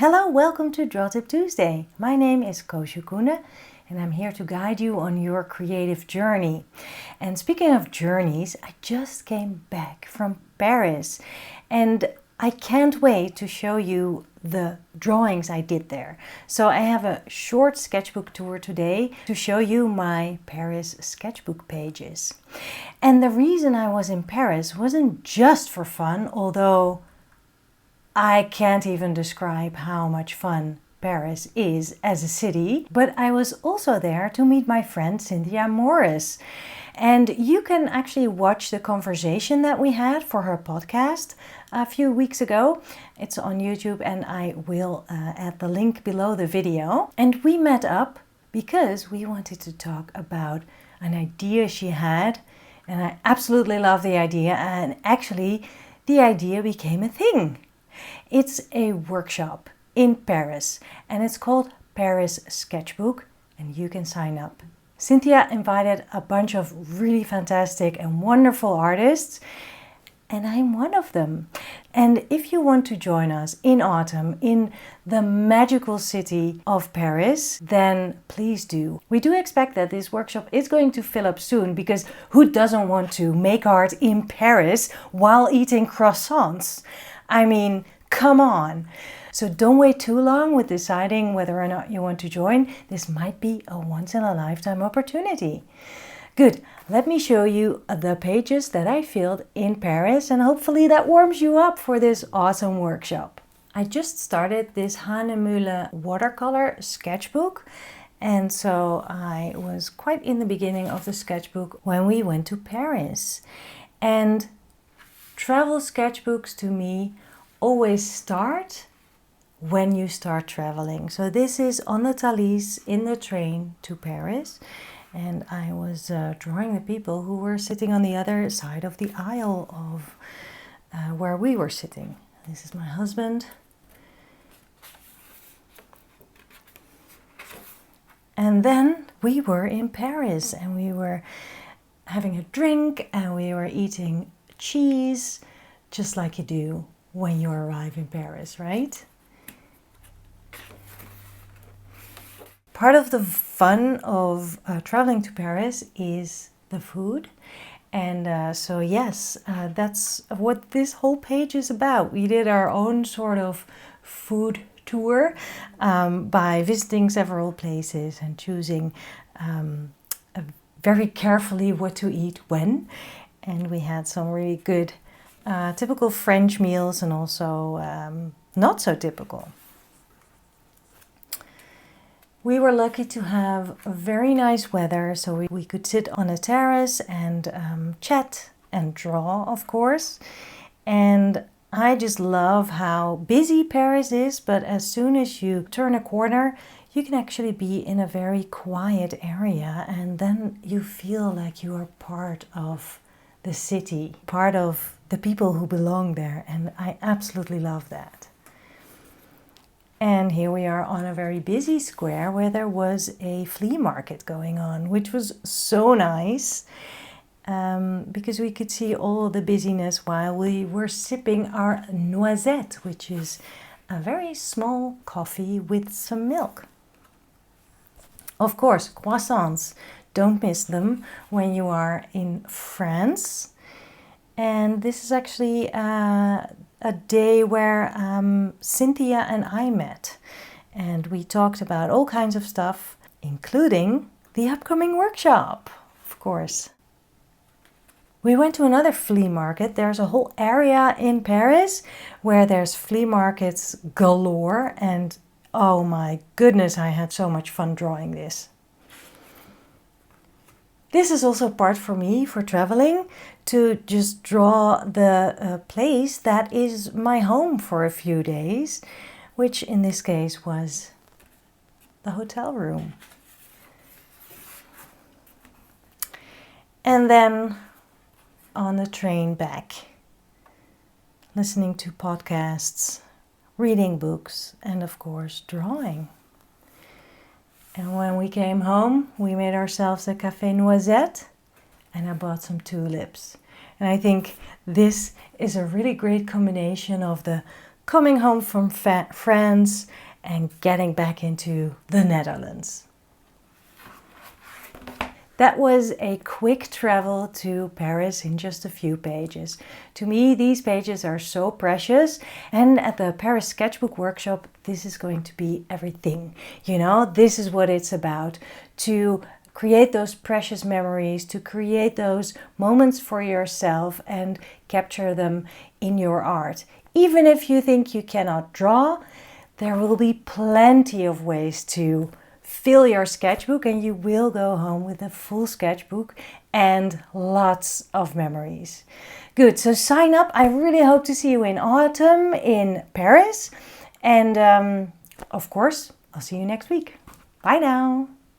Hello, welcome to Draw Tip Tuesday. My name is Koosje Koenen and I'm here to guide you on your creative journey. And speaking of journeys, I just came back from Paris and I can't wait to show you the drawings I did there. So I have a short sketchbook tour today to show you my Paris sketchbook pages. And the reason I was in Paris wasn't just for fun, although I can't even describe how much fun Paris is as a city, but I was also there to meet my friend Cynthia. And you can actually watch the conversation that we had for her podcast a few weeks ago. It's on YouTube and I will add the link below the video. And we met up because we wanted to talk about an idea she had. And I absolutely love the idea. And actually, the idea became a thing. It's a workshop in Paris and it's called Paris Sketchbook and you can sign up. Cynthia invited a bunch of really fantastic and wonderful artists and I'm one of them. And if you want to join us in autumn in the magical city of Paris, then please do. We do expect that this workshop is going to fill up soon because who doesn't want to make art in Paris while eating croissants? I mean, come on. So don't wait too long with deciding whether or not you want to join. This might be a once-in-a-lifetime opportunity. Good. Let me show you the pages that I filled in Paris and hopefully that warms you up for this awesome workshop. I just started this Hahnemühle watercolor sketchbook and so I was quite in the beginning of the sketchbook when we went to Paris. And travel sketchbooks to me always start when you start traveling. So this is on the Thalys in the train to Paris and I was drawing the people who were sitting on the other side of the aisle of where we were sitting. This is my husband. And then we were in Paris and we were having a drink and we were eating cheese just like you do when you arrive in Paris, right? Part of the fun of traveling to Paris is the food. And so yes, that's what this whole page is about. We did our own sort of food tour by visiting several places and choosing very carefully what to eat when. And we had some really good typical French meals and also not so typical. We were lucky to have very nice weather, so we could sit on a terrace and chat and draw, of course. And I just love how busy Paris is, but as soon as you turn a corner, you can actually be in a very quiet area and then you feel like you are part of the city, part of the people who belong there, and I absolutely love that. And here we are on a very busy square where there was a flea market going on, which was so nice because we could see all the busyness while we were sipping our noisette, which is a very small coffee with some milk. Of course, croissants, don't miss them when you are in France. And this is actually a day where Cynthia and I met. And we talked about all kinds of stuff, including the upcoming workshop, of course. We went to another flea market. There's a whole area in Paris where there's flea markets galore. And oh my goodness, I had so much fun drawing this. This is also part for me for traveling, to just draw the place that is my home for a few days, which in this case was the hotel room. And then on the train back, listening to podcasts, reading books, and of course drawing. And when we came home, we made ourselves a café noisette and I bought some tulips. And I think this is a really great combination of the coming home from France and getting back into the Netherlands. That was a quick travel to Paris in just a few pages. To me, these pages are so precious, and at the Paris Sketchbook Workshop, this is going to be everything. You know, this is what it's about, to create those precious memories, to create those moments for yourself and capture them in your art. Even if you think you cannot draw, there will be plenty of ways to fill your sketchbook, and you will go home with a full sketchbook and lots of memories. Good, so sign up. I really hope to see you in autumn in Paris. And of course, I'll see you next week. Bye now.